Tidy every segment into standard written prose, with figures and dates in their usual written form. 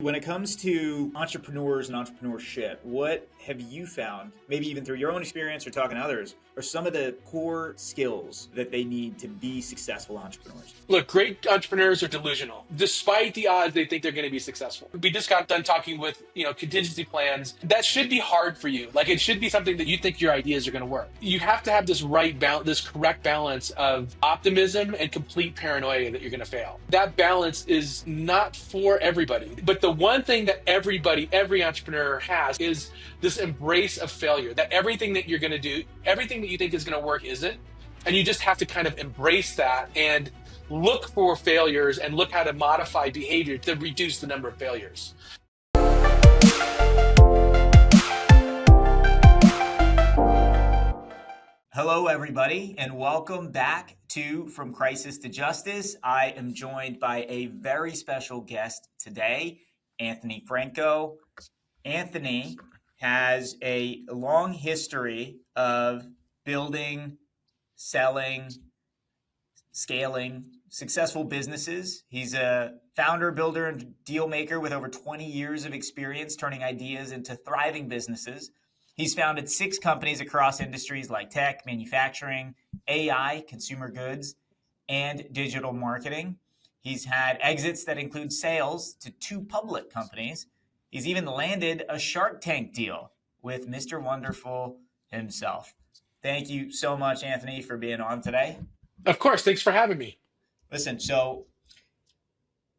When it comes to entrepreneurs and entrepreneurship, what have you found, maybe even through your own experience or talking to others, are some of the core skills that they need to be successful entrepreneurs? Look, great entrepreneurs are delusional. Despite the odds, they think they're going to be successful. We just got done talking with, contingency plans. That should be hard for you. Like it should be something that you think your ideas are going to work. You have to have this this correct balance of optimism and complete paranoia that you're going to fail. That balance is not for everybody. But the one thing that every entrepreneur has is this embrace of failure, that everything that you're going to do, everything that you think is going to work isn't. And you just have to kind of embrace that and look for failures and look how to modify behavior to reduce the number of failures. Hello, everybody, and welcome back to From Crisis to Justice. I am joined by a very special guest today, Anthony Franco. Anthony has a long history of building, selling, scaling successful businesses. He's a founder, builder, and deal maker with over 20 years of experience turning ideas into thriving businesses. He's founded 6 companies across industries like tech, manufacturing, AI, consumer goods, and digital marketing. He's had exits that include sales to 2 public companies. He's even landed a Shark Tank deal with Mr. Wonderful himself. Thank you so much, Anthony, for being on today. Of course, thanks for having me. Listen, so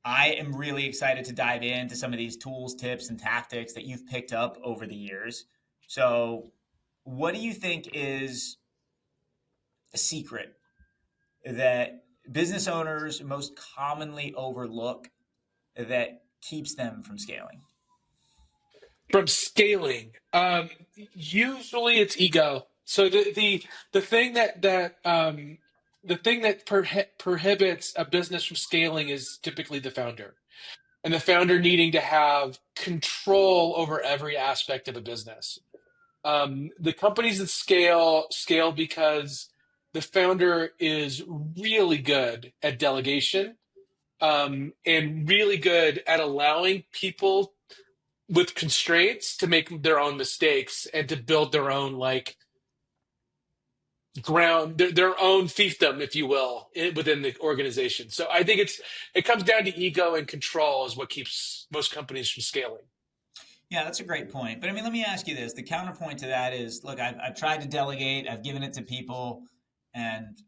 I am really excited to dive into some of these tools, tips, and tactics that you've picked up over the years. So, what do you think is a secret that business owners most commonly overlook that keeps them from scaling? From scaling, usually it's ego. So the thing that prohibits a business from scaling is typically the founder, and the founder needing to have control over every aspect of a business. The companies that scale because the founder is really good at delegation, and really good at allowing people with constraints to make their own mistakes and to build their own their own fiefdom, if you will, within the organization. So I think it comes down to ego and control is what keeps most companies from scaling. Yeah, that's a great point. But I mean, let me ask you this. The counterpoint to that is, look, I've tried to delegate, I've given it to people, and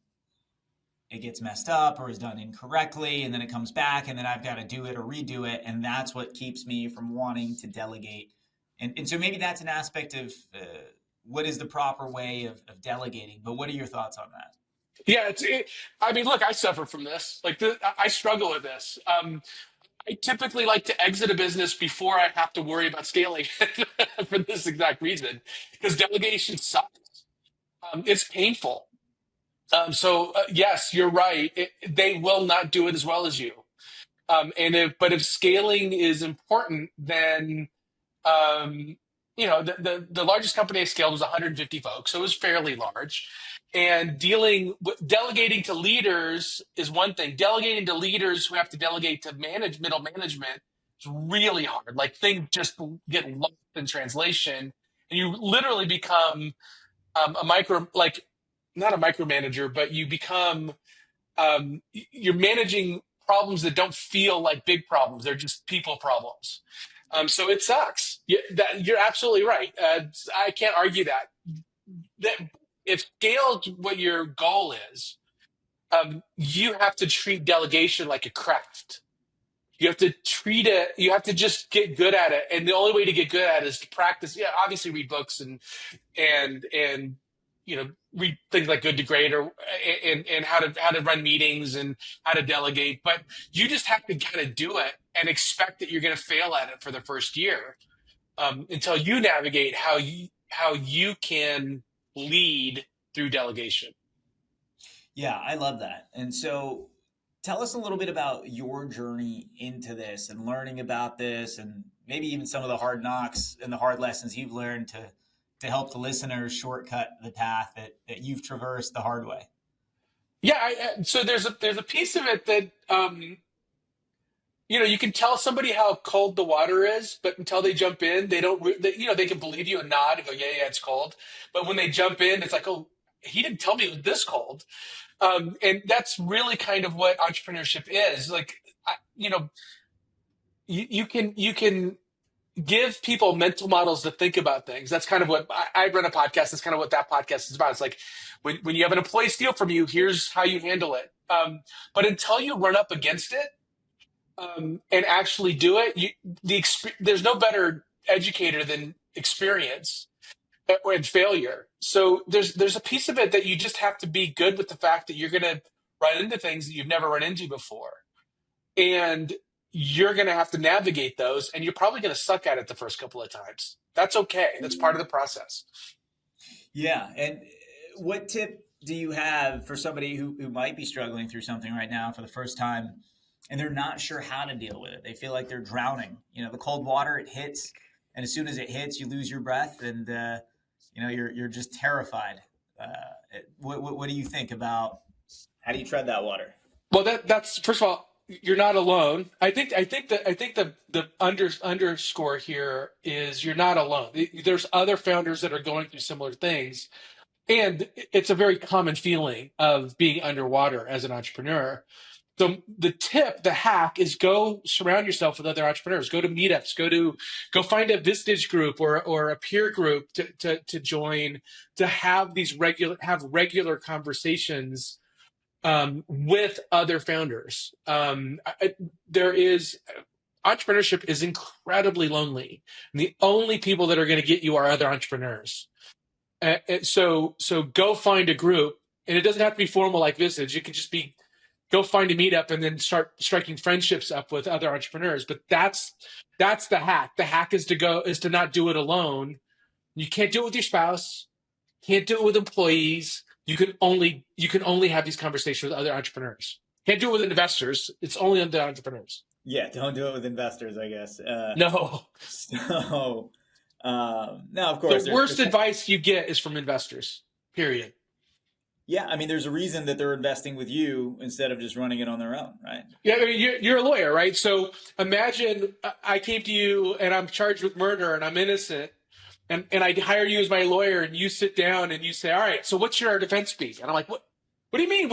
it gets messed up or is done incorrectly, and then it comes back, and then I've got to do it or redo it. And that's what keeps me from wanting to delegate. And so maybe that's an aspect of what is the proper way of delegating. But what are your thoughts on that? Yeah, I mean, look, I suffer from this. I struggle with this. I typically like to exit a business before I have to worry about scaling for this exact reason, because delegation sucks. It's painful. Yes, you're right. They will not do it as well as you. But if scaling is important, then the largest company I scaled was 150 folks, so it was fairly large. And delegating to leaders is one thing. Delegating to leaders who have to delegate to middle management is really hard. Like things just get lost in translation, and you literally become a micro, like not a micromanager, but you become you're managing problems that don't feel like big problems. They're just people problems. So it sucks. You're absolutely right. I can't argue that. That if scale's what your goal is, you have to treat delegation like a craft. You have to treat it. You have to just get good at it, and the only way to get good at it is to practice. Yeah, obviously read books and read things like Good to Great or and how to run meetings and how to delegate. But you just have to kind of do it and expect that you're going to fail at it for the first year, until you navigate how you can lead through delegation. Yeah, I love that. And so tell us a little bit about your journey into this and learning about this, and maybe even some of the hard knocks and the hard lessons you've learned to help the listeners shortcut the path that you've traversed the hard way. Yeah, so there's a piece of it that you can tell somebody how cold the water is, but until they jump in, they don't, they can believe you and nod and go, yeah, yeah, it's cold. But when they jump in, it's like, oh, he didn't tell me it was this cold. And that's really kind of what entrepreneurship is. Like, you can give people mental models to think about things. That's kind of what I run a podcast. That's kind of what that podcast is about. It's like when you have an employee steal from you, here's how you handle it. But until you run up against it, and actually do it, there's no better educator than experience and failure. So there's a piece of it that you just have to be good with the fact that you're going to run into things that you've never run into before, and you're going to have to navigate those, and you're probably going to suck at it the first couple of times. That's okay. That's part of the process. Yeah. And what tip do you have for somebody who might be struggling through something right now for the first time and they're not sure how to deal with it? They feel like they're drowning. The cold water, it hits. And as soon as it hits, you lose your breath and, you're just terrified. What do you think about how do you tread that water? Well, that's first of all, you're not alone. I think the underscore here is you're not alone. There's other founders that are going through similar things, and it's a very common feeling of being underwater as an entrepreneur. So the hack is go surround yourself with other entrepreneurs. Go to meetups. Go find a Vistage group or a peer group to join, to have these regular conversations with other founders. Entrepreneurship is incredibly lonely, and the only people that are going to get you are other entrepreneurs. So go find a group, and it doesn't have to be formal like Visage. It could just be go find a meetup and then start striking friendships up with other entrepreneurs. But that's the hack. The hack is to not do it alone. You can't do it with your spouse. Can't do it with employees. You can only have these conversations with other entrepreneurs. Can't do it with investors. It's only with the entrepreneurs. Yeah, don't do it with investors, I guess. No. So, no, of course. The worst advice you get is from investors, period. Yeah, I mean, there's a reason that they're investing with you instead of just running it on their own, right? Yeah, I mean, you're a lawyer, right? So imagine I came to you and I'm charged with murder and I'm innocent. And I hire you as my lawyer, and you sit down and you say, all right, so what's your defense fee? And I'm like, what do you mean?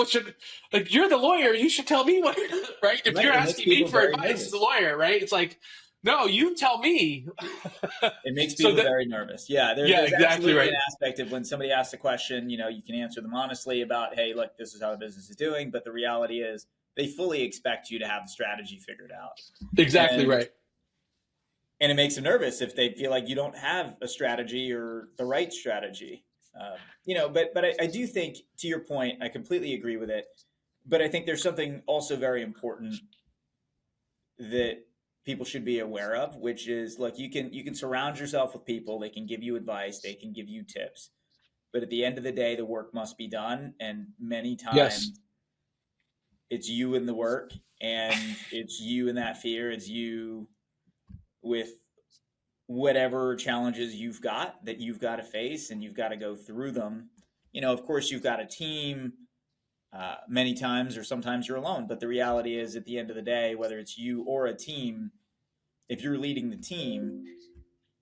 You're the lawyer. You should tell me what, right? If you're asking me for advice as a lawyer, right? It's like, no, you tell me. It makes people very nervous. Yeah, there's exactly right. An aspect of when somebody asks a question, you can answer them honestly about, hey, look, this is how the business is doing. But the reality is they fully expect you to have the strategy figured out. Exactly right. And it makes them nervous if they feel like you don't have a strategy or the right strategy. But I do think, to your point, I completely agree with it. But I think there's something also very important that people should be aware of, which is, like, you can surround yourself with people. They can give you advice. They can give you tips. But at the end of the day, the work must be done. And many times it's you in the work, and it's you in that fear. It's you with whatever challenges you've got that you've got to face, and you've got to go through them. Of course, you've got a team many times, or sometimes you're alone. But the reality is, at the end of the day, whether it's you or a team, if you're leading the team,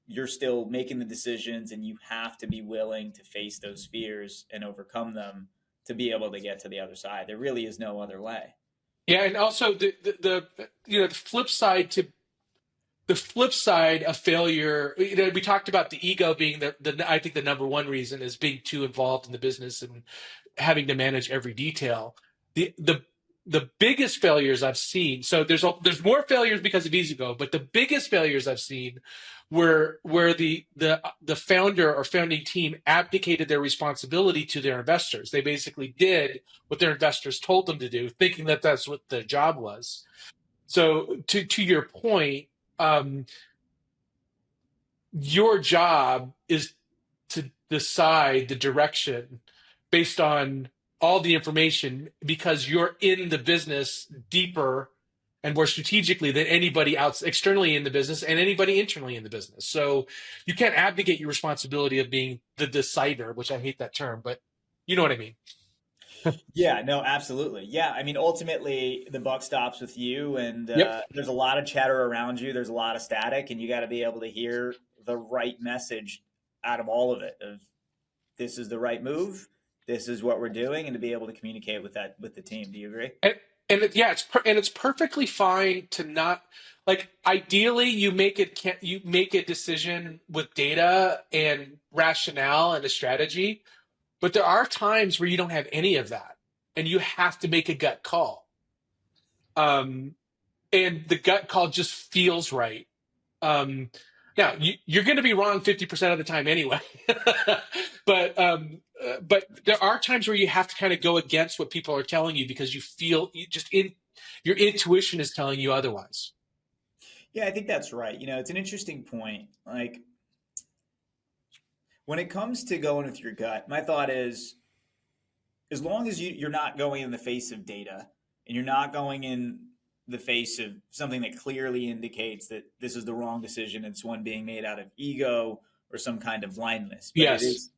you're still making the decisions, and you have to be willing to face those fears and overcome them to be able to get to the other side. There really is no other way. Yeah, and also the flip side of failure, we talked about the ego being I think the number one reason is being too involved in the business and having to manage every detail. The biggest failures I've seen, so there's more failures because of ego, but the biggest failures I've seen were where the founder or founding team abdicated their responsibility to their investors. They basically did what their investors told them to do, thinking that that's what their job was. So to your point, your job is to decide the direction based on all the information, because you're in the business deeper and more strategically than anybody else externally in the business and anybody internally in the business. So you can't abdicate your responsibility of being the decider, which I hate that term, but you know what I mean. Yeah, no, absolutely. Yeah, I mean, ultimately, the buck stops with you, and Yep. there's a lot of chatter around you. There's a lot of static, and you got to be able to hear the right message out of all of it. Of this is the right move, this is what we're doing, and to be able to communicate with that with the team. Do you agree? And yeah, and it's perfectly fine to not like. Ideally, you make a decision with data and rationale and a strategy, but there are times where you don't have any of that, and you have to make a gut call. Um, and the gut call just feels right. Um, Now you're going to be wrong 50% of the time anyway, but there are times where you have to kind of go against what people are telling you because you feel you just in your intuition is telling you otherwise. Yeah, I think that's right. You know, it's an interesting point. Like when it comes to going with your gut, my thought is as long as you're not going in the face of data and you're not going in the face of something that clearly indicates that this is the wrong decision, it's one being made out of ego or some kind of blindness. Yes.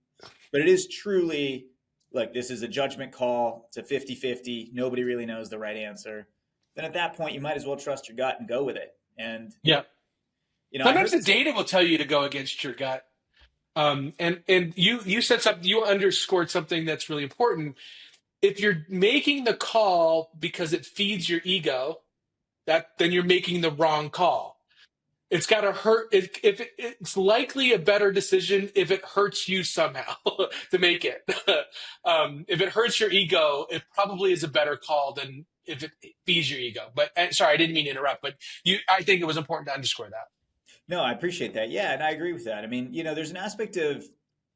But it is truly like this is a judgment call. It's a 50-50. Nobody really knows the right answer. Then at that point, you might as well trust your gut and go with it. And, Yeah. I Sometimes heard the this. data will tell you to go against your gut. And you said something, you underscored something that's really important. If you're making the call because it feeds your ego, that then you're making the wrong call. It's got to hurt. It's likely a better decision if it hurts you somehow to make it. If it hurts your ego, it probably is a better call than if it feeds your ego. But sorry, I didn't mean to interrupt. But I think it was important to underscore that. No, I appreciate that. Yeah, and I agree with that. I mean, there's an aspect of,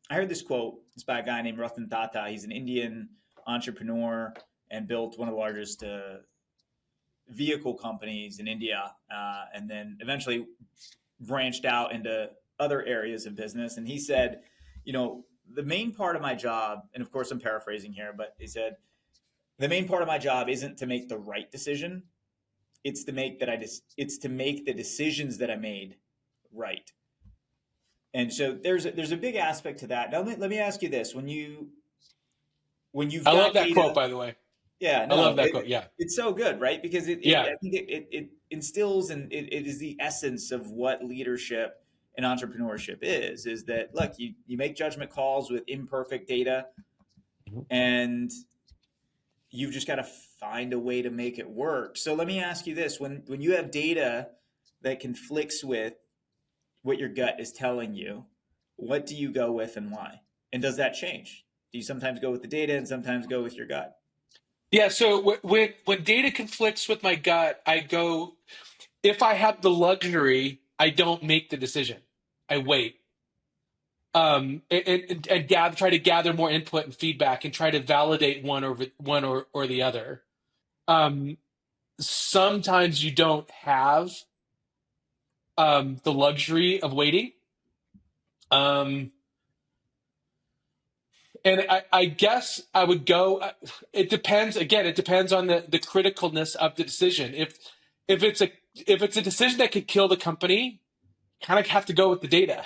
I heard this quote. It's by a guy named Ratan Tata. He's an Indian entrepreneur and built one of the largest vehicle companies in India, and then eventually branched out into other areas of business. And he said, the main part of my job, and of course I'm paraphrasing here, but he said, the main part of my job isn't to make the right decision. It's to make the decisions that I made right. And so there's a big aspect to that. Now let me ask you this: when you've I love got that quote, data, by the way. yeah, I love no, that quote. Yeah, it's so good, right? Because yeah. I think it instills and it is the essence of what leadership and entrepreneurship is that look, you make judgment calls with imperfect data, and you've just got to find a way to make it work. So let me ask you this: when you have data that conflicts with what your gut is telling you, what do you go with and why? And does that change? Do you sometimes go with the data and sometimes go with your gut? Yeah, so when data conflicts with my gut, I go, if I have the luxury, I don't make the decision. I wait. And try to gather more input and feedback and try to validate one or the other. Um, Sometimes you don't have the luxury of waiting. Um, and I guess I would go. It depends. Again, it depends on the criticalness of the decision. If it's a if it's a decision that could kill the company, kind of have to go with the data.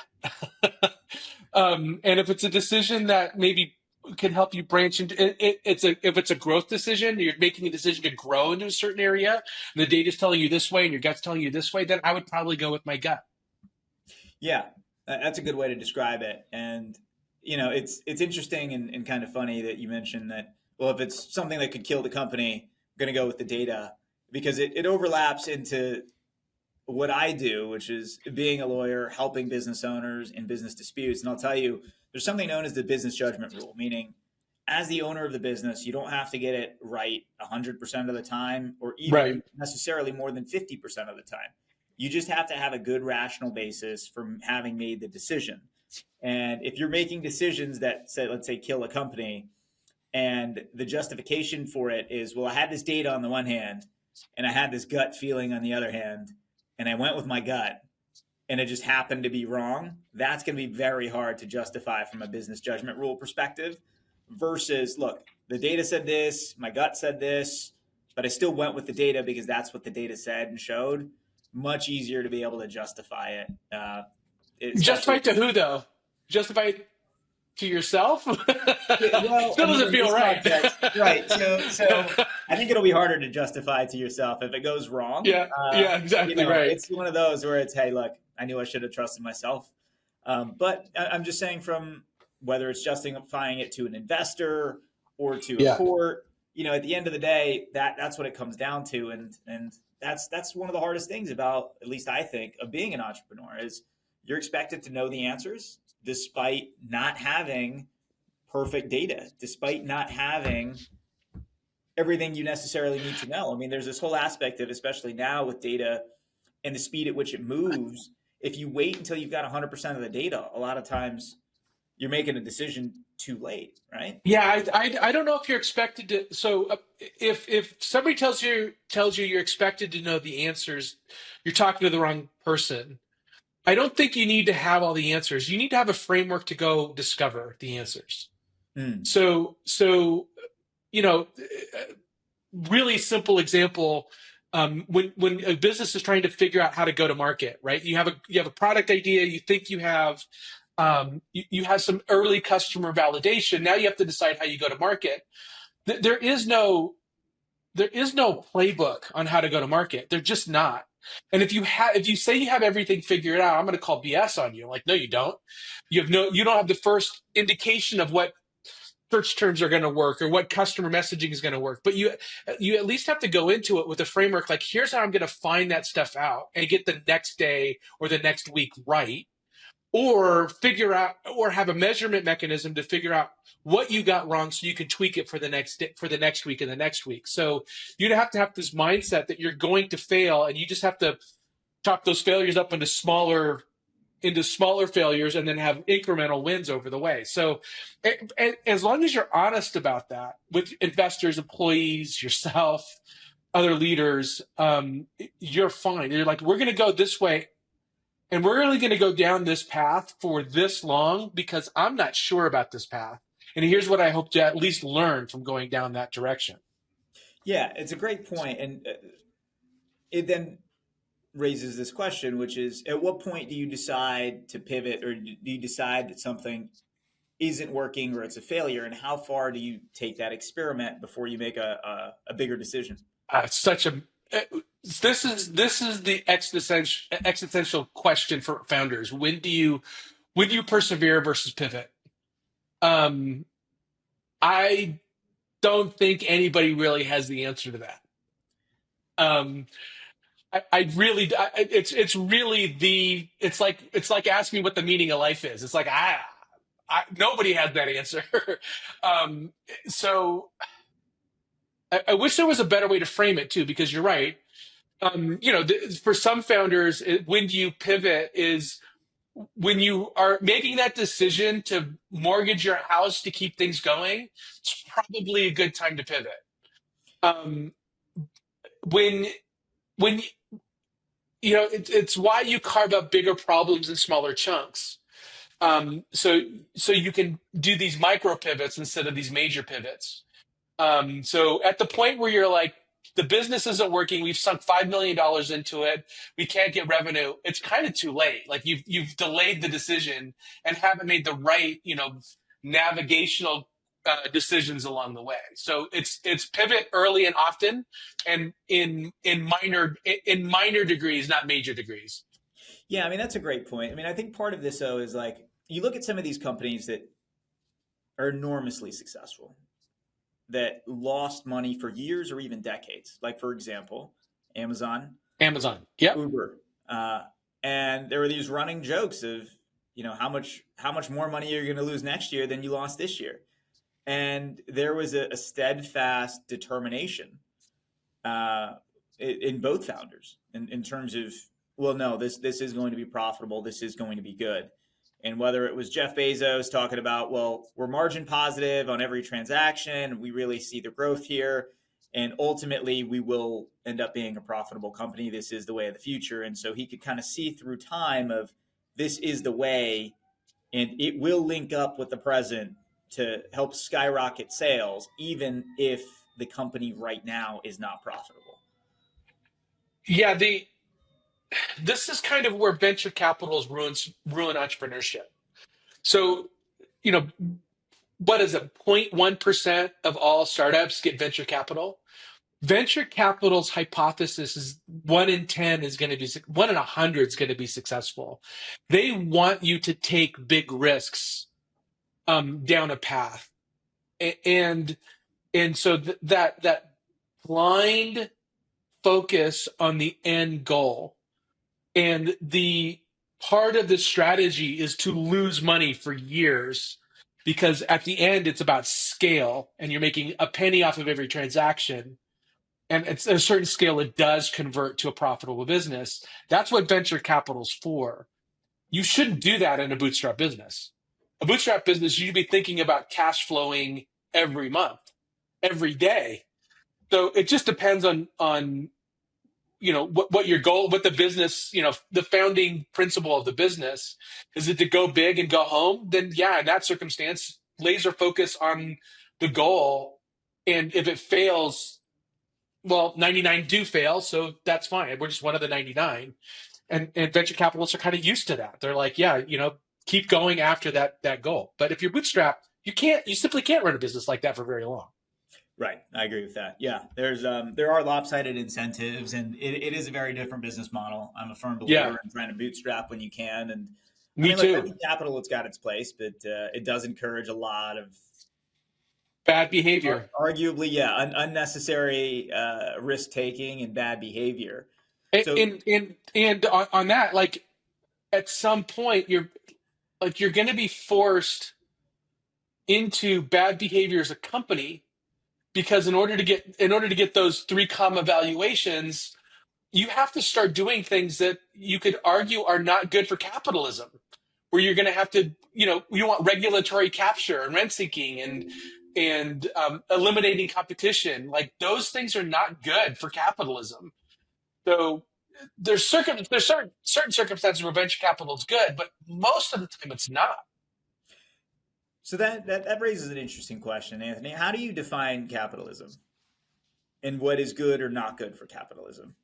And if it's a decision that maybe can help you branch into if it's a growth decision, you're making a decision to grow into a certain area, and the data's telling you this way and your gut's telling you this way, then I would probably go with my gut. Yeah, that's a good way to describe it. And it's interesting and kind of funny that you mentioned that. Well, if it's something that could kill the company, I'm going to go with the data because it overlaps into what I do, which is being a lawyer, helping business owners in business disputes. And I'll tell you, there's something known as the business judgment rule, meaning as the owner of the business, you don't have to get it right 100% of the time or Right. even necessarily more than 50% of the time. You just have to have a good rational basis for having made the decision. And if you're making decisions that say, let's say, kill a company, and the justification for it is, well, I had this data on the one hand, and I had this gut feeling on the other hand, and I went with my gut, and it just happened to be wrong. That's going to be very hard to justify from a business judgment rule perspective. Versus, look, the data said this, my gut said this, but I still went with the data because that's what the data said and showed. Much easier to be able to justify it, especially. Justify it to who though? Justify it. to yourself Yeah, well, I still mean, doesn't in feel this right. context, right? So I think it'll be harder to justify to yourself if it goes wrong. Yeah, yeah, exactly right. It's one of those where it's, hey, look, I knew I should have trusted myself. But I'm just saying, from whether it's justifying it to an investor or to a Yeah. court, at the end of the day, that's what it comes down to, and that's one of the hardest things about, at least I think, of being an entrepreneur is you're expected to know the answers despite not having perfect data, despite not having everything you necessarily need to know. I mean, there's this whole aspect of, especially now with data and the speed at which it moves, if you wait until you've got 100% of the data, a lot of times you're making a decision too late, right? Yeah, I don't know if you're expected to. So if somebody tells you you're expected to know the answers, you're talking to the wrong person. I don't think you need to have all the answers. You need to have a framework to go discover the answers. Mm, So you know, really simple example. When a business is trying to figure out how to go to market, right? You have a product idea. You think you have some early customer validation. Now you have to decide how you go to market. There is no playbook on how to go to market. They're just not. And if you say you have everything figured out, I'm going to call BS on you. Like, no, you don't. You don't have the first indication of what search terms are going to work or what customer messaging is going to work. But you at least have to go into it with a framework. Like, here's how I'm going to find that stuff out and get the next day or the next week right, or figure out, or have a measurement mechanism to figure out what you got wrong so you can tweak it for the next week and the next week. So you'd have to have this mindset that you're going to fail, and you just have to chop those failures up into smaller failures and then have incremental wins over the way. So as long as you're honest about that with investors, employees, yourself, other leaders, you're fine. You're like, we're going to go this way, and we're really going to go down this path for this long because I'm not sure about this path. And here's what I hope to at least learn from going down that direction. yeah, it's a great point, and it then raises this question, which is, at what point do you decide to pivot, or do you decide that something isn't working or it's a failure, and how far do you take that experiment before you make a bigger decision? Such a uh, this is the existential question for founders. When do you persevere versus pivot? Um, I don't think anybody really has the answer to that. Um, I really, it's really it's like asking me what the meaning of life is. It's like nobody has that answer. um, so I wish there was a better way to frame it too, because you're right. For some founders, when do you pivot is when you are making that decision to mortgage your house to keep things going. It's probably a good time to pivot. Um, when when it's why you carve up bigger problems in smaller chunks. So you can do these micro pivots instead of these major pivots. So at the point where you're like, the business isn't working, we've sunk $5 million into it, we can't get revenue. It's kind of too late. Like, you've delayed the decision and haven't made the right, navigational decisions along the way. So it's pivot early and often, and in minor degrees, not major degrees. Yeah, I mean, that's a great point. I mean, I think part of this, though, is like, you look at some of these companies that are enormously successful, that lost money for years or even decades. Like, for example, Amazon, Amazon. Yep. Uber, and there were these running jokes of, how much more money you're going to lose next year than you lost this year, and there was a steadfast determination in both founders in terms of, well, no, this is going to be profitable, this is going to be good. And whether it was Jeff Bezos talking about, well, we're margin positive on every transaction, we really see the growth here, and ultimately we will end up being a profitable company, this is the way of the future. And so he could kind of see through time of, this is the way, and it will link up with the present to help skyrocket sales, even if the company right now is not profitable. Yeah. This is kind of where venture capitals ruin entrepreneurship. So you know, what is it, 0.1% of all startups get venture capital? Venture capital's hypothesis is 1 in 10 is going to be, 1 in 100 is going to be successful. They want you to take big risks down a path. And so that blind focus on the end goal, and the part of the strategy is to lose money for years, because at the end it's about scale and you're making a penny off of every transaction, and it's at a certain scale it does convert to a profitable business. That's what venture capital's for. You shouldn't do that in a bootstrap business. A bootstrap business, you should be thinking about cash flowing every month, every day. So it just depends on what your goal, what the business, the founding principle of the business. Is it to go big and go home? Then yeah, in that circumstance, laser focus on the goal. And if it fails, well, 99 do fail, so that's fine. We're just one of the 99. And venture capitalists are kind of used to that. They're like, yeah, keep going after that goal. But if you're bootstrapped, you simply can't run a business like that for very long. Right. I agree with that. Yeah. There are lopsided incentives, and it is a very different business model. I'm a firm Yeah, believer in trying to bootstrap when you can. And I me mean, look, I too. think capital, it's got its place, but it does encourage a lot of Bad behavior. arguably, yeah, unnecessary risk taking and bad behavior. So, And on that, like, at some point you're going to be forced into bad behavior as a company, because in order to get those 3 comma valuations, you have to start doing things that you could argue are not good for capitalism, where you're going to have to, you want regulatory capture and rent seeking and eliminating competition. Like, those things are not good for capitalism. So there's certain circumstances where venture capital is good, but most of the time it's not. so that raises an interesting question, Anthony. How do you define capitalism, and what is good or not good for capitalism?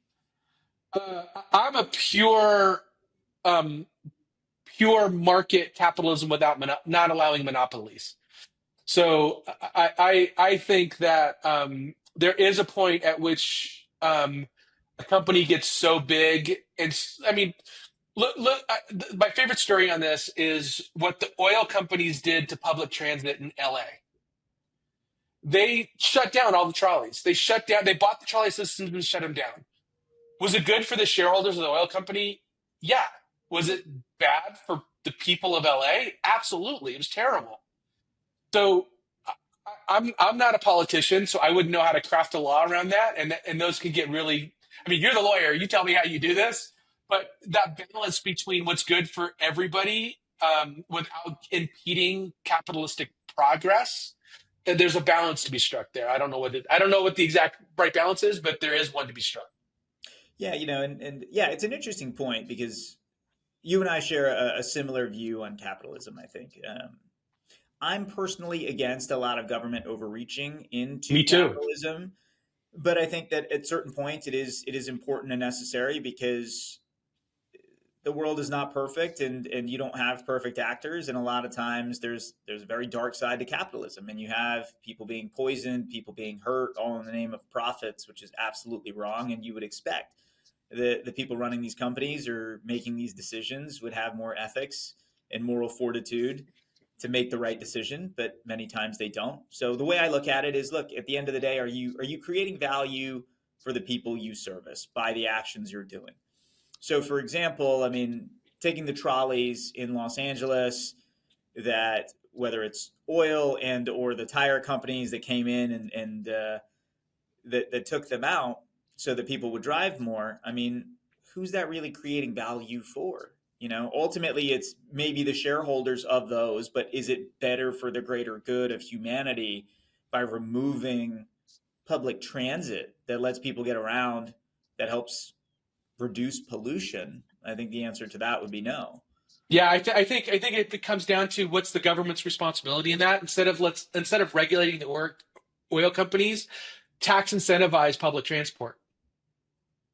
I'm a um, pure market capitalism without not allowing monopolies. So I think that there is a point at which a company gets so big, and I mean, look. My favorite story on this is what the oil companies did to public transit in LA. They shut down all the trolleys. They shut down. They bought the trolley systems and shut them down. Was it good for the shareholders of the oil company? Yeah. Was it bad for the people of LA? Absolutely. It was terrible. So I'm not a politician, so I wouldn't know how to craft a law around that, and those can get really. I mean, you're the lawyer. You tell me how you do this, but that balance between what's good for everybody without impeding capitalistic progress, there's a balance to be struck there. I don't know what the exact right balance is, but there is one to be struck. Yeah, and yeah, it's an interesting point because you and I share a similar view on capitalism, I think. I'm personally against a lot of government overreaching into Me too. capitalism, but I think that at certain points it is important and necessary because the world is not perfect, and you don't have perfect actors, and a lot of times there's a very dark side to capitalism, and you have people being poisoned, people being hurt, all in the name of profits, which is absolutely wrong. And you would expect the people running these companies or making these decisions would have more ethics and moral fortitude to make the right decision, but many times they don't. So the way I look at it is, look, at the end of the day, are you creating value for the people you service by the actions you're doing? So, for example, I mean, taking the trolleys in Los Angeles, that whether it's oil and or the tire companies that came in and that took them out so that people would drive more. I mean, who's that really creating value for? Ultimately, it's maybe the shareholders of those, but is it better for the greater good of humanity by removing public transit that lets people get around, that helps reduce pollution? I think the answer to that would be no. Yeah, I think it comes down to what's the government's responsibility in that. Instead of regulating the oil companies, tax incentivize public transport.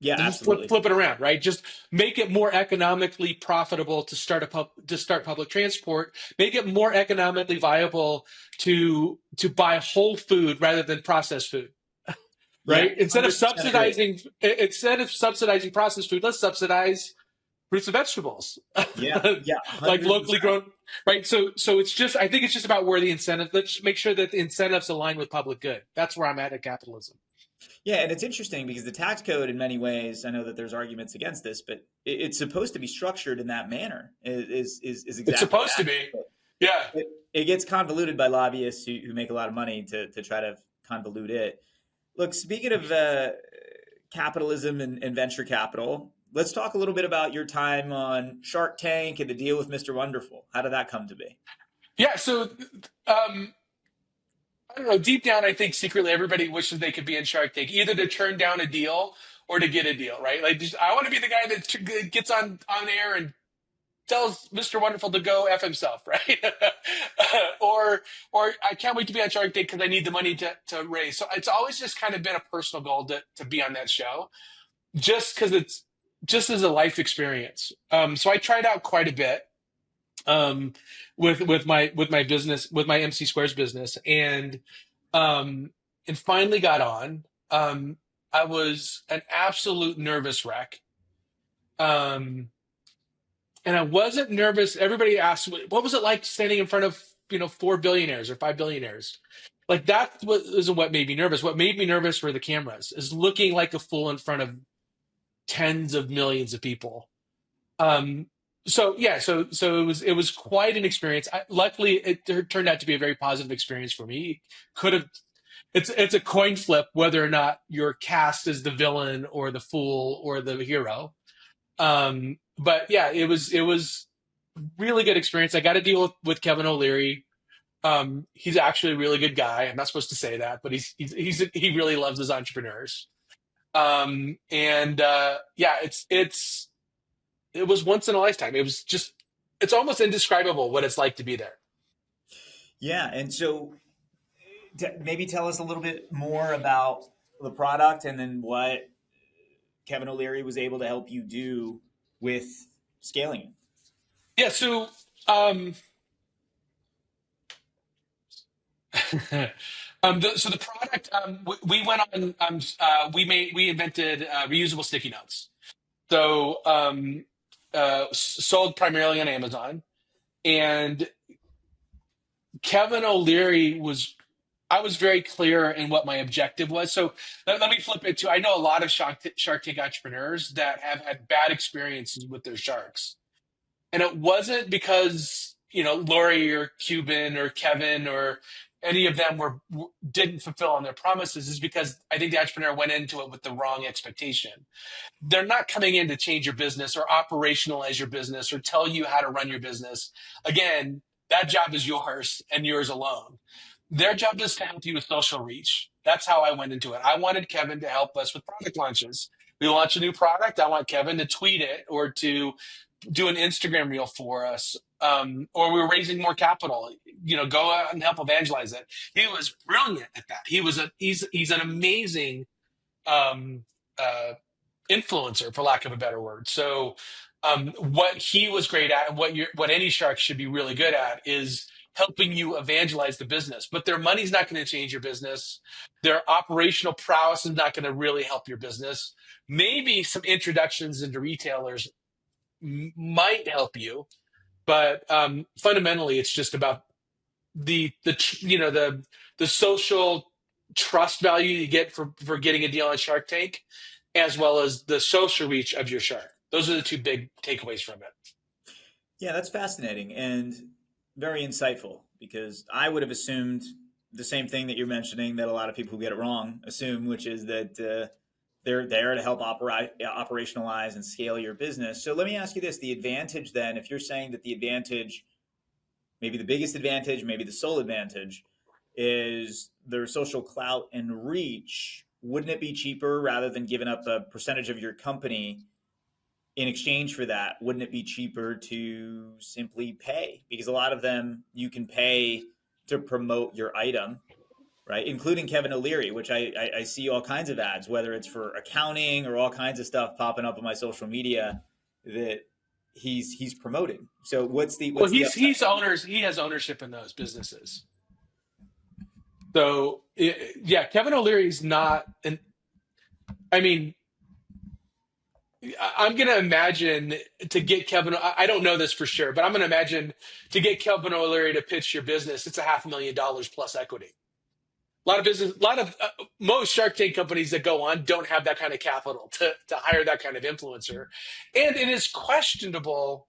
Yeah, So just absolutely. flip it around, right? Just make it more economically profitable to start public transport. Make it more economically viable to buy whole food rather than processed food, Yeah, right? $100 agree. Instead of subsidizing processed food, let's subsidize fruits and vegetables, Yeah, yeah, like locally 100%. grown, right? So it's just, I think it's just about where the incentive. Let's make sure that the incentives align with public good. That's where I'm at capitalism. Yeah, and it's interesting because the tax code, in many ways, I know that there's arguments against this, but it's supposed to be structured in that manner. Is It's exactly supposed to that. be, But yeah. it gets convoluted by lobbyists who make a lot of money to try to convolute it. Look, speaking of capitalism and venture capital, let's talk a little bit about your time on Shark Tank and the deal with Mr. Wonderful. How did that come to be? Yeah, so I don't know. Deep down, I think secretly everybody wishes they could be in Shark Tank, either to turn down a deal or to get a deal, right? Like, just, I want to be the guy that gets on air and tells Mr. Wonderful to go f himself, right? or or I can't wait to be on Shark Tank because I need the money to raise. So it's always just kind of been a personal goal to be on that show, just because it's just as a life experience. So I tried out quite a bit um, with my business, with my MC Squares business, um, and finally got on. I was an absolute nervous wreck. Um, and I wasn't nervous. Everybody asked, what was it like standing in front of, 4 billionaires or 5 billionaires? Like that isn't what made me nervous. What made me nervous were the cameras, is looking like a fool in front of tens of millions of people. Um, so yeah, so it was quite an experience. Luckily, it turned out to be a very positive experience for me. Could have It's a coin flip whether or not you're cast as the villain or the fool or the hero. But yeah, it was really good experience. I got to deal with Kevin O'Leary. He's actually a really good guy. I'm not supposed to say that, but he really loves his entrepreneurs. And yeah, it was once in a lifetime. It's almost indescribable what it's like to be there. Yeah, and so maybe tell us a little bit more about the product and then what Kevin O'Leary was able to help you do with scaling it. Yeah. Um, so the product, we went on, we invented reusable sticky notes. So sold primarily on Amazon, and Kevin O'Leary I was very clear in what my objective was. So let me flip it to, I know a lot of Shark Tank entrepreneurs that have had bad experiences with their sharks. And it wasn't because, Lori or Cuban or Kevin or any of them didn't fulfill on their promises. Is because I think the entrepreneur went into it with the wrong expectation. They're not coming in to change your business or operationalize your business or tell you how to run your business. Again, that job is yours and yours alone. Their job is to help you with social reach. That's how I went into it. I wanted Kevin to help us with product launches. We launch a new product. I want Kevin to tweet it or to do an Instagram reel for us. Or we were raising more capital, go out and help evangelize it. He was brilliant at that. He's an amazing um, uh, influencer, for lack of a better word. So, what he was great at, and what any shark should be really good at, is helping you evangelize the business. But their money's not going to change your business. Their operational prowess is not going to really help your business. Maybe some introductions into retailers might help you, but fundamentally, it's just about the social trust value you get for getting a deal on Shark Tank, as well as the social reach of your shark. Those are the two big takeaways from it. Yeah, that's fascinating and very insightful because I would have assumed the same thing that you're mentioning that a lot of people who get it wrong assume, which is that they're there to help operationalize and scale your business. So let me ask you this: the advantage, then, if you're saying that the advantage, maybe the biggest advantage, maybe the sole advantage, is their social clout and reach, wouldn't it be cheaper rather than giving up a percentage of your company in exchange for that? Wouldn't it be cheaper to simply pay? Because a lot of them you can pay to promote your item, right? Including Kevin O'Leary, which I see all kinds of ads, whether it's for accounting or all kinds of stuff popping up on my social media that he's promoting. So Well, what's the upside? he has ownership in those businesses. So yeah, Kevin O'Leary's not an. I mean, I'm going to imagine to get Kevin. I don't know this for sure, but I'm going to imagine to get Kevin O'Leary to pitch your business, it's $500,000 plus equity. Most Shark Tank companies that go on don't have that kind of capital to hire that kind of influencer, and it is questionable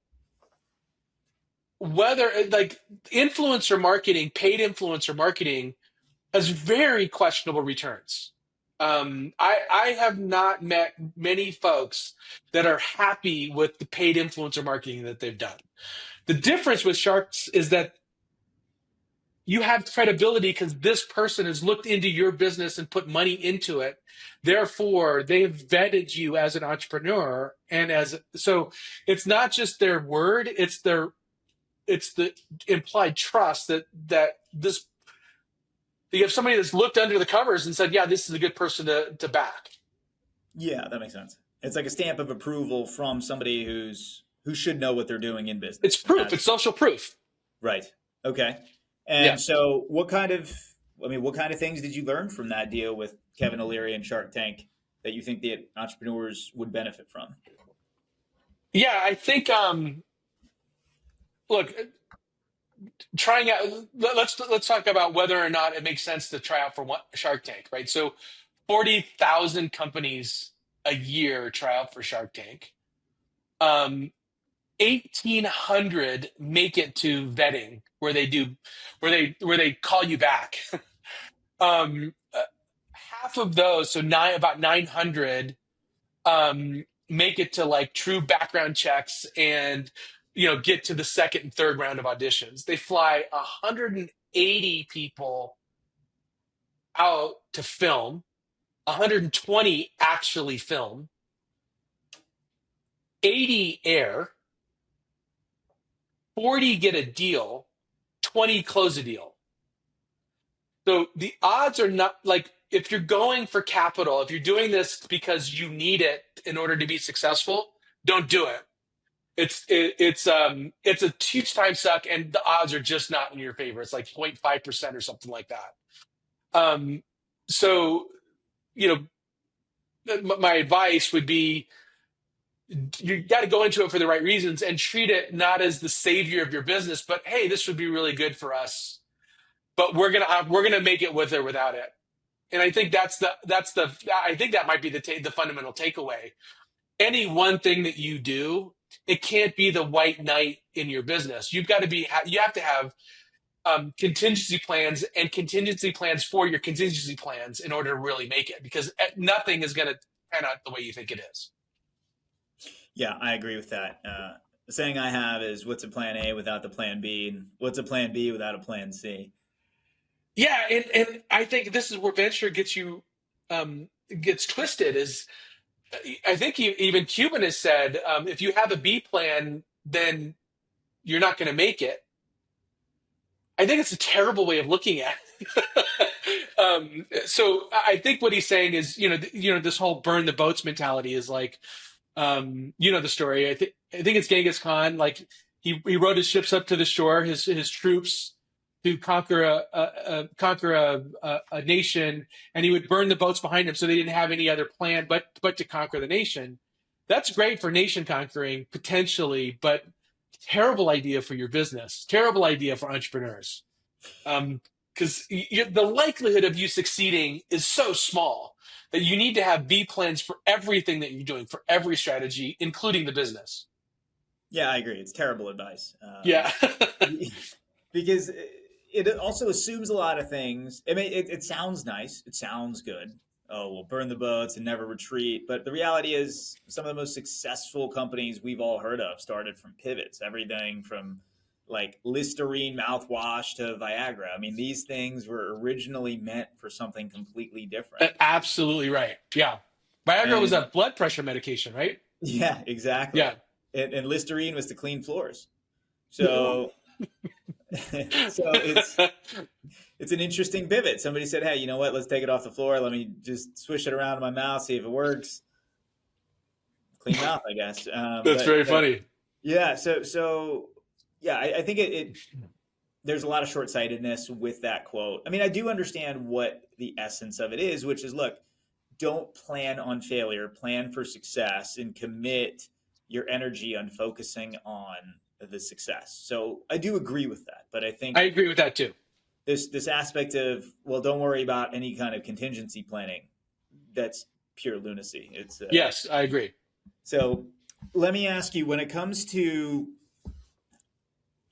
whether like paid influencer marketing has very questionable returns. I have not met many folks that are happy with the paid influencer marketing that they've done. The difference with Sharks is that you have credibility because this person has looked into your business and put money into it. Therefore, they've vetted you as an entrepreneur, so it's not just their word; it's the implied trust that this you have somebody that's looked under the covers and said, yeah, this is a good person to back. Yeah, that makes sense. It's like a stamp of approval from somebody who should know what they're doing in business. It's proof. It's social proof. Right. Okay. Yeah. And so what kind of things did you learn from that deal with Kevin O'Leary and Shark Tank that you think that entrepreneurs would benefit from? Yeah, I think look, trying out let's talk about whether or not it makes sense to try out for Shark Tank, right? So 40,000 companies a year try out for Shark Tank. 1,800 make it to vetting where they call you back. Half of those, so about 900, make it to like true background checks and get to the second and third round of auditions. They fly 180 people out to film. 120 actually film. 80 air. 40 get a deal. 20 close a deal. So the odds are not like, if you're going for capital, if you're doing this because you need it in order to be successful, don't do it. It's a huge time suck, and the odds are just not in your favor. It's like 0.5% or something like that. So my advice would be, you got to go into it for the right reasons and treat it not as the savior of your business, but hey, this would be really good for us, but we're gonna make it with or without it. And I think I think that might be the fundamental takeaway. Any one thing that you do, it can't be the white knight in your business. You have to have contingency plans and contingency plans for your contingency plans in order to really make it, because nothing is going to pan out the way you think it is. Yeah, I agree with that. The saying I have is, what's a plan A without the plan B? And what's a plan B without a plan C? Yeah, and I think this is where venture gets twisted. Is I think even Cuban has said, if you have a B plan, then you're not going to make it. I think it's a terrible way of looking at it. So I think what he's saying is, this whole burn the boats mentality is like, the story. I think it's Genghis Khan. Like he rode his ships up to the shore, his troops, to conquer a nation, and he would burn the boats behind him, so they didn't have any other plan but to conquer the nation. That's great for nation conquering potentially, but terrible idea for your business. Terrible idea for entrepreneurs, because the likelihood of you succeeding is so small that you need to have B plans for everything that you're doing, for every strategy, including the business. Yeah, I agree. It's terrible advice. Yeah. Because it also assumes a lot of things. I mean, it sounds nice. It sounds good. Oh, we'll burn the boats and never retreat. But the reality is, some of the most successful companies we've all heard of started from pivots. Everything from like Listerine mouthwash to Viagra. I mean, these things were originally meant for something completely different. Absolutely right. Yeah. Viagra was a blood pressure medication, right? Yeah, exactly. Yeah. And Listerine was to clean floors. So So it's an interesting pivot. Somebody said, "Hey, you know what? Let's take it off the floor. Let me just swish it around in my mouth, see if it works." Clean mouth, I guess. That's very But funny. yeah, yeah, I think it there's a lot of short sightedness with that quote. I mean, I do understand what the essence of it is, which is look, don't plan on failure, plan for success, and commit your energy on focusing on the success. So I do agree with that, but I I think agree with that too. this aspect of, well, don't worry about any kind of contingency planning, that's pure lunacy. It's Yes, I agree. so let me ask you, when it comes to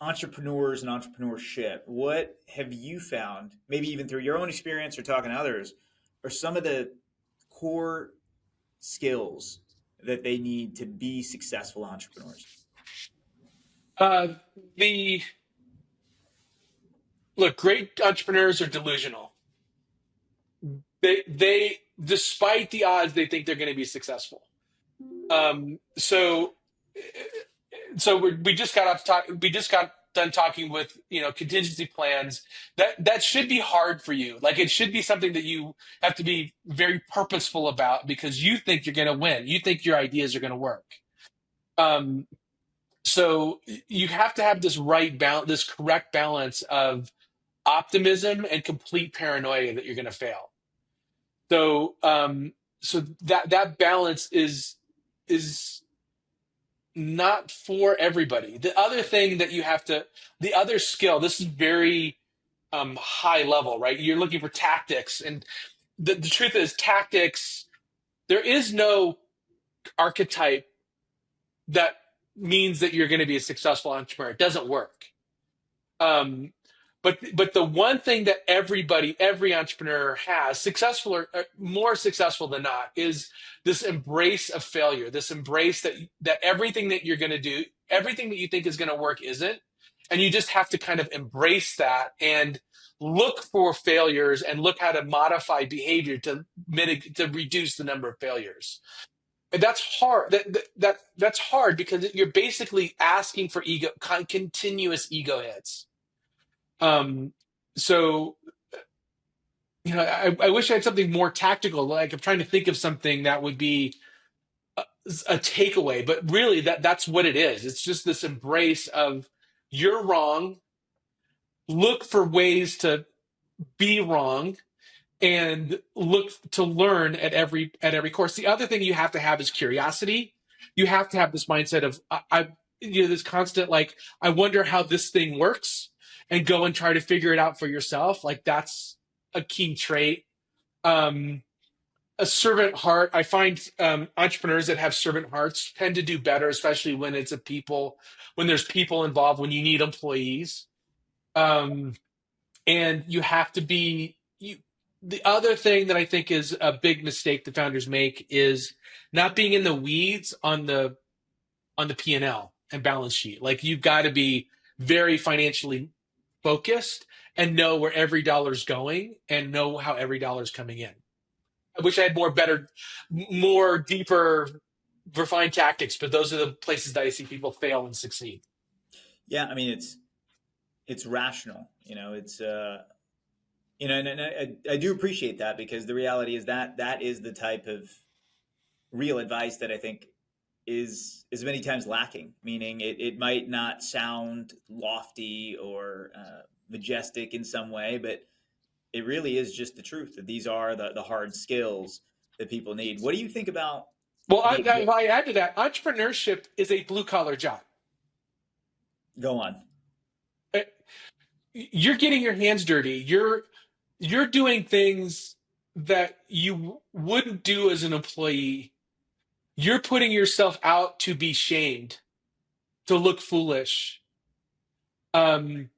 entrepreneurs and entrepreneurship, what have you found, maybe even through your own experience or talking to others, are some of the core skills that they need to be successful entrepreneurs? Uh, the Look, great entrepreneurs are delusional. They despite the odds, they think they're going to be successful. Um, so we just got off talk. We just got done talking with contingency plans. That should be hard for you. Like it should be something that you have to be very purposeful about because you think you're going to win. You think your ideas are going to work. Um, so you have to have this correct balance of optimism and complete paranoia that you're going to fail. So that balance is not for everybody. The other skill, this is very high level, right? You're looking for tactics, and the truth is, tactics. There is no archetype that means that you're going to be a successful entrepreneur. It doesn't work. Um, but the one thing that every entrepreneur has, successful or more successful than not, is this embrace of failure. This embrace that everything that you're going to do, everything that you think is going to work isn't, and you just have to kind of embrace that and look for failures and look how to modify behavior to mitigate to reduce the number of failures. And that's hard. That's hard because you're basically asking for continuous ego hits. Um, so I wish I had something more tactical. Like I'm trying to think of something that would be a takeaway, but really that's what it is. It's just this embrace of you're wrong. Look for ways to be wrong and look to learn at every course. The other thing you have to have is curiosity. You have to have this mindset of this constant like I wonder how this thing works, and go and try to figure it out for yourself. Like that's a key trait. Um, a servant heart. I find entrepreneurs that have servant hearts tend to do better, especially when there's people involved, when you need employees. Um, and you have to be you the other thing that I think is a big mistake that founders make is not being in the weeds on the P&L and balance sheet. Like you've got to be very financially focused and know where every dollar's going and know how every dollar's coming in. I wish I had more deeper refined tactics, but those are the places that I see people fail and succeed. Yeah, I mean it's rational. It's and I do appreciate that, because the reality is that is the type of real advice that I think is many times lacking. Meaning it might not sound lofty or majestic in some way, but it really is just the truth that these are the hard skills that people need. What do you think about Well, if the I add to that, entrepreneurship is a blue collar job. go on? Uh, You're getting your hands dirty. You're doing things that you wouldn't do as an employee. You're putting yourself out to be shamed, to look foolish. Um,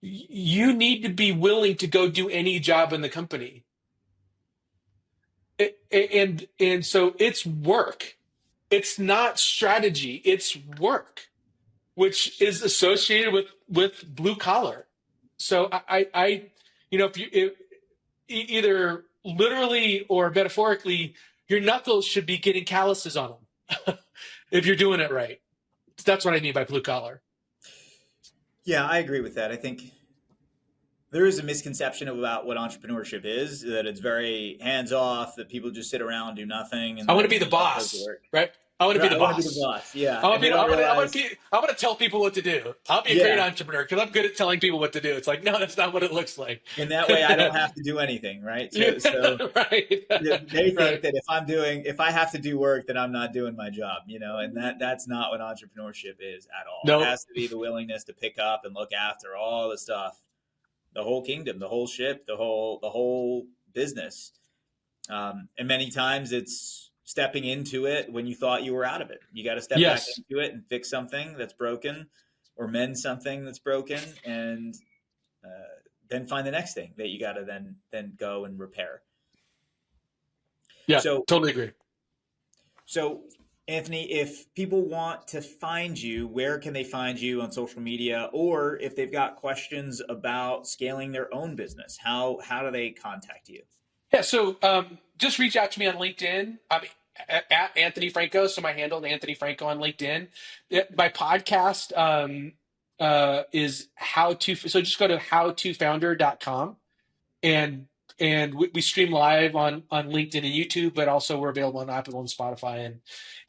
you need to be willing to go do any job in the company. And so it's work. It's not strategy. It's work, which is associated with blue collar. So if either literally or metaphorically, your knuckles should be getting calluses on them if you're doing it right. That's what I mean by blue collar. Yeah, I agree with that. I think there is a misconception about what entrepreneurship is, that it's very hands off, that people just sit around, do nothing, and I want to then be the no one does the boss, work. right? I want to be Right, the I want to be the boss. boss. Yeah. I want And to they be. don't realize, I want to tell people what to do. I'll be a great yeah. entrepreneur because I'm good at telling people what to do. It's like, no, that's not what it looks like. In that way, I don't have to do anything. Right. Yeah, So right, they think right. that if I have to do work, then I'm not doing my job, and that's not what entrepreneurship is at all. It No, has to be the willingness to pick up and look after all the stuff, the whole kingdom, the whole ship, the whole business. And many times it's stepping into it when you thought you were out of it. You got to step back yes, into it and fix something that's broken, or mend something that's broken, and uh, then find the next thing that you got to then go and repair. yeah, So totally agree. so Anthony, if people want to find you, where can they find you on social media, or if they've got questions about scaling their own business, how do they contact you? Yeah, so just reach out to me on LinkedIn. I'm at Anthony Franco, so my handle is Anthony Franco on LinkedIn. My podcast is how to. So just go to howtofounder.com and we stream live on LinkedIn and YouTube, but also we're available on Apple and Spotify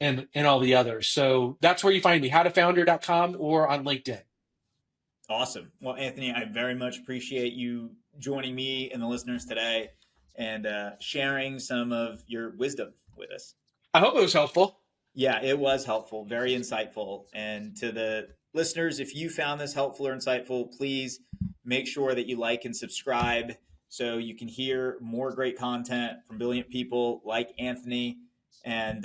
and all the others. So that's where you find me, howtofounder.com or on LinkedIn. Awesome. Well, Anthony, I very much appreciate you joining me and the listeners today, and sharing some of your wisdom with us. I hope it was helpful. Yeah, it was helpful, very insightful. And to the listeners, if you found this helpful or insightful, please make sure that you like and subscribe so you can hear more great content from brilliant people like Anthony. And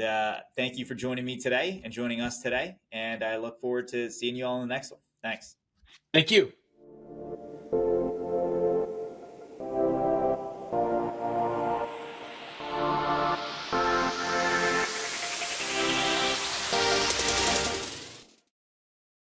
thank you for joining me today and joining us today. And I look forward to seeing you all in the next one. Thanks. Thank you.